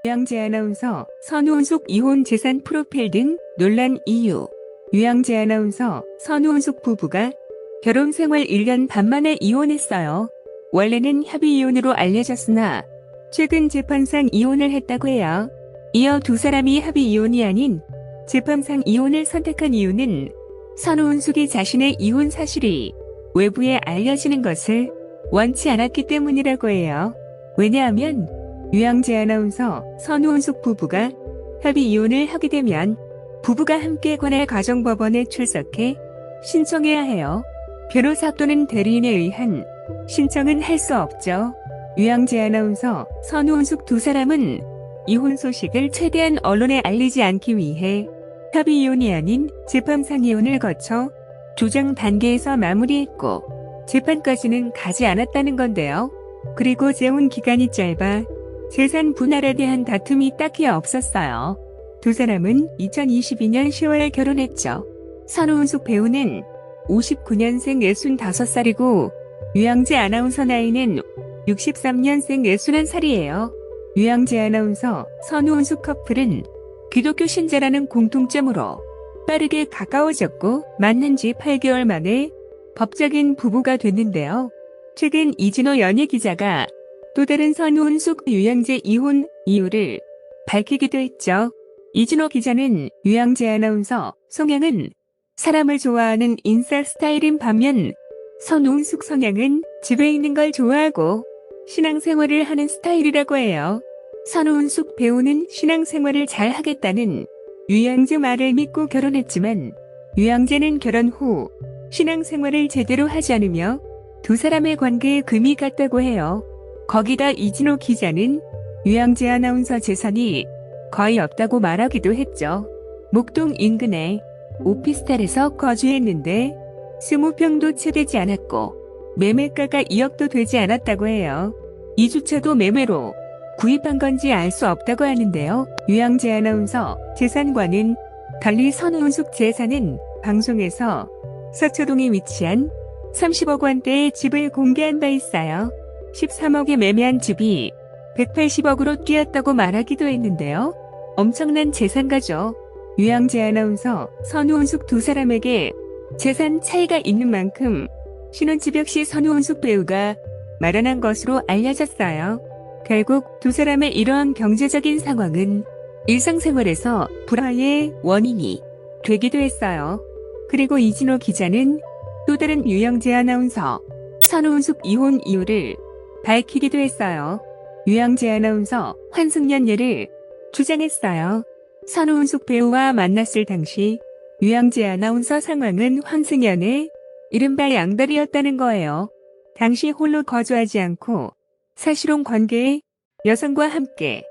유양재 아나운서, 선우은숙 이혼 재산 프로필 등 논란 이유. 유양재 아나운서, 선우은숙 부부가 결혼 생활 1년 반 만에 이혼했어요. 원래는 협의 이혼으로 알려졌으나 최근 재판상 이혼을 했다고 해요. 이어 두 사람이 합의 이혼이 아닌 재판상 이혼을 선택한 이유는 선우은숙이 자신의 이혼 사실이 외부에 알려지는 것을 원치 않았기 때문이라고 해요. 왜냐하면 유양재 아나운서, 선우은숙 부부가 협의 이혼을 하게 되면 부부가 함께 관할 가정법원에 출석해 신청해야 해요. 변호사 또는 대리인에 의한 신청은 할 수 없죠. 유양재 아나운서, 선우은숙 두 사람은 이혼 소식을 최대한 언론에 알리지 않기 위해 협의 이혼이 아닌 재판상 이혼을 거쳐 조정 단계에서 마무리했고 재판까지는 가지 않았다는 건데요. 그리고 재혼 기간이 짧아 재산 분할에 대한 다툼이 딱히 없었어요. 두 사람은 2022년 10월 결혼했죠. 선우은숙 배우는 59년생 65살이고 유양재 아나운서 나이는 63년생 61살이에요. 유양재 아나운서, 선우은숙 커플은 기독교 신자라는 공통점으로 빠르게 가까워졌고 만난 지 8개월 만에 법적인 부부가 됐는데요. 최근 이진호 연예기자가 또 다른 선우은숙 유양재 이혼 이유를 밝히기도 했죠. 이진호 기자는 유양재 아나운서, 성향은 사람을 좋아하는 인싸 스타일인 반면 선우은숙 성향은 집에 있는 걸 좋아하고 신앙생활을 하는 스타일이라고 해요. 선우은숙 배우는 신앙생활을 잘 하겠다는 유양재 말을 믿고 결혼했지만 유양재는 결혼 후 신앙생활을 제대로 하지 않으며 두 사람의 관계에 금이 갔다고 해요. 거기다 이진호 기자는 유양재 아나운서 재산이 거의 없다고 말하기도 했죠. 목동 인근의 오피스텔에서 거주했는데 20평도 채 되지 않았고 매매가가 2억도 되지 않았다고 해요. 이 주차도 매매로 구입한 건지 알 수 없다고 하는데요. 유양재 아나운서 재산과는 달리 선우은숙 재산은 방송에서 서초동에 위치한 30억 원대의 집을 공개한 바 있어요. 13억에 매매한 집이 180억으로 뛰었다고 말하기도 했는데요. 엄청난 재산가죠. 유양재 아나운서, 선우은숙 두 사람에게 재산 차이가 있는 만큼 신혼집 역시 선우은숙 배우가 마련한 것으로 알려졌어요. 결국 두 사람의 이러한 경제적인 상황은 일상생활에서 불화의 원인이 되기도 했어요. 그리고 이진호 기자는 또 다른 유양재 아나운서, 선우은숙 이혼 이유를 밝히기도 했어요. 유양재 아나운서, 환승연애를 주장했어요. 선우은숙 배우와 만났을 당시 유양재 아나운서 상황은 환승연애, 이른바 양다리였다는 거예요. 당시 홀로 거주하지 않고 사실혼 관계의 여성과 함께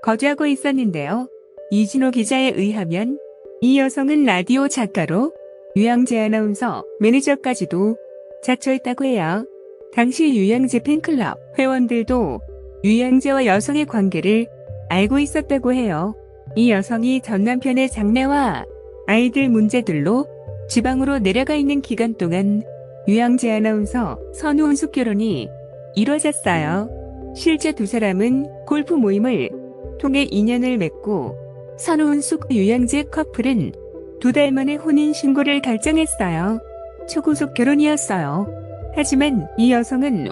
거주하고 있었는데요. 이진호 기자에 의하면 이 여성은 라디오 작가로 유양재 아나운서 매니저까지도 자처했다고 해요. 당시 유양재 팬클럽 회원들도 유양재와 여성의 관계를 알고 있었다고 해요. 이 여성이 전 남편의 장래와 아이들 문제들로 지방으로 내려가 있는 기간 동안 유양재 아나운서, 선우은숙 결혼이 이루어졌어요. 실제 두 사람은 골프 모임을 통해 인연을 맺고 선우은숙 유양재 커플은 2달 만에 혼인신고를 결정했어요. 초고속 결혼이었어요. 하지만 이 여성은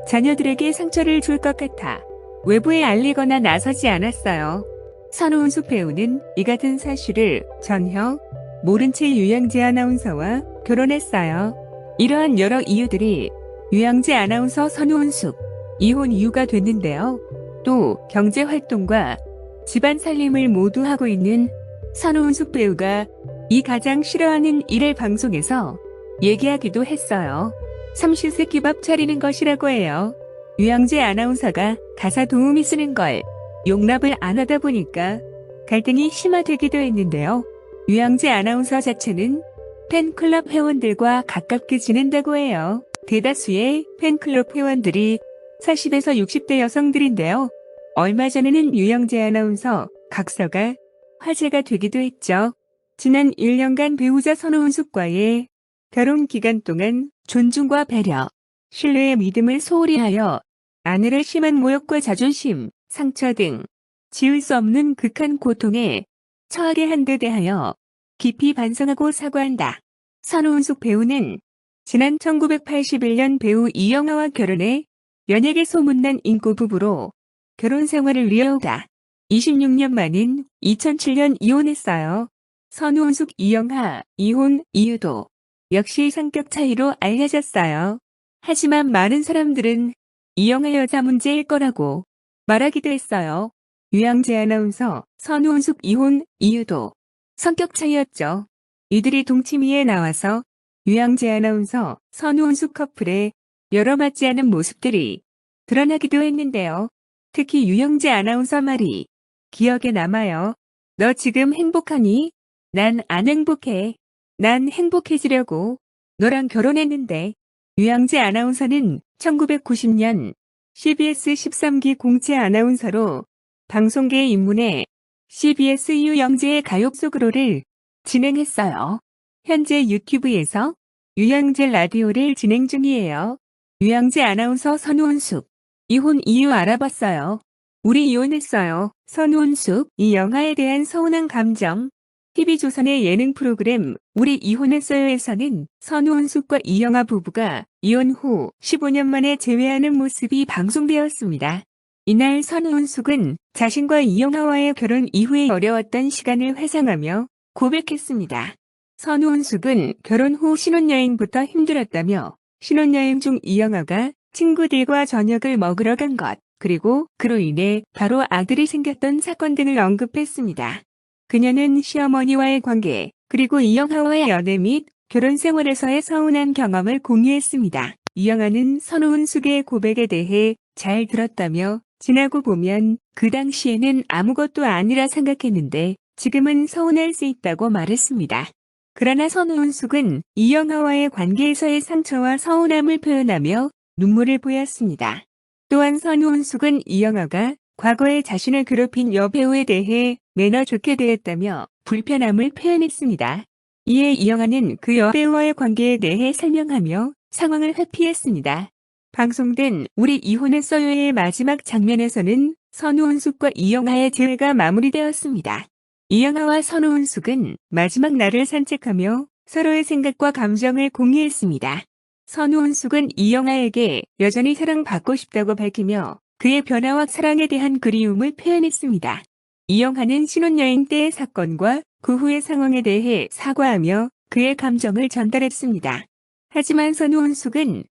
자녀들에게 상처를 줄 것 같아 외부에 알리거나 나서지 않았어요. 선우은숙 배우는 이 같은 사실을 전혀 모른 채 유양재 아나운서와 결혼했어요. 이러한 여러 이유들이 유양재 아나운서, 선우은숙 이혼 이유가 됐는데요. 또 경제활동과 집안 살림을 모두 하고 있는 선우은숙 배우가 이 가장 싫어하는 일을 방송에서 얘기하기도 했어요. 삼시세끼밥 차리는 것이라고 해요. 유양재 아나운서가 가사 도우미 쓰는 걸 용납을 안 하다 보니까 갈등이 심화되기도 했는데요. 유양재 아나운서 자체는 팬클럽 회원들과 가깝게 지낸다고 해요. 대다수의 팬클럽 회원들이 40에서 60대 여성들인데요. 얼마 전에는 유양재 아나운서 각서가 화제가 되기도 했죠. 지난 1년간 배우자 선우은숙과의 결혼 기간 동안 존중과 배려, 신뢰의 믿음을 소홀히 하여 아내를 심한 모욕과 자존심, 상처 등 지울 수 없는 극한 고통에 처하게 한 데 대하여 깊이 반성하고 사과한다. 선우은숙 배우는 지난 1981년 배우 이영하와 결혼해 연예계 소문난 인고 부부로 결혼 생활을 이어오다 26년 만인 2007년 이혼했어요. 선우은숙 이영하 이혼 이유도 역시 성격 차이로 알려졌어요. 하지만 많은 사람들은 이영하 여자 문제일 거라고 말하기도 했어요. 유양재 아나운서 선우은숙 이혼 이유도 성격 차이였죠. 이들이 동치미에 나와서 유양재 아나운서 선우은숙 커플의 여러 맞지 않은 모습들이 드러나기도 했는데요. 특히 유영재 아나운서 말이 기억에 남아요. 너 지금 행복하니? 난 안 행복해. 난 행복해지려고 너랑 결혼했는데. 유영재 아나운서는 1990년 CBS 13기 공채 아나운서로 방송계에 입문해 CBS 유영재의 가요속으로를 진행했어요. 현재 유튜브에서 유영재 라디오를 진행 중이에요. 유영재 아나운서 선우은숙 이혼 이유 알아봤어요. 우리 이혼했어요. 선우은숙 이 영화에 대한 서운한 감정. TV조선의 예능 프로그램 우리 이혼했어요에서는 선우은숙과 이영하 부부가 이혼 후 15년 만에 재회하는 모습이 방송되었습니다. 이날 선우은숙은 자신과 이영하와의 결혼 이후에 어려웠던 시간을 회상하며 고백했습니다. 선우은숙은 결혼 후 신혼여행부터 힘들었다며 신혼여행 중 이영하가 친구들과 저녁을 먹으러 간 것, 그리고 그로 인해 바로 아들이 생겼던 사건 등을 언급했습니다. 그녀는 시어머니와의 관계, 그리고 이영하와의 연애 및 결혼 생활에서의 서운한 경험을 공유했습니다. 이영하는 선우은숙의 고백에 대해 잘 들었다며 지나고 보면 그 당시에는 아무것도 아니라 생각했는데 지금은 서운할 수 있다고 말했습니다. 그러나 선우은숙은 이영하와의 관계에서의 상처와 서운함을 표현하며 눈물을 보였습니다. 또한 선우은숙은 이영하가 과거에 자신을 괴롭힌 여배우에 대해 매너 좋게 대했다며 불편함을 표현했습니다. 이에 이영하는 그 여배우와의 관계에 대해 설명하며 상황을 회피했습니다. 방송된 우리 이혼했어요의 마지막 장면에서는 선우은숙과 이영하의 재회가 마무리되었습니다. 이영하와 선우은숙은 마지막 날을 산책하며 서로의 생각과 감정을 공유했습니다. 선우은숙은 이영하에게 여전히 사랑받고 싶다고 밝히며 그의 변화와 사랑에 대한 그리움을 표현했습니다. 이영하는 신혼여행 때의 사건과 그 후의 상황에 대해 사과하며 그의 감정을 전달했습니다. 하지만 선우은숙은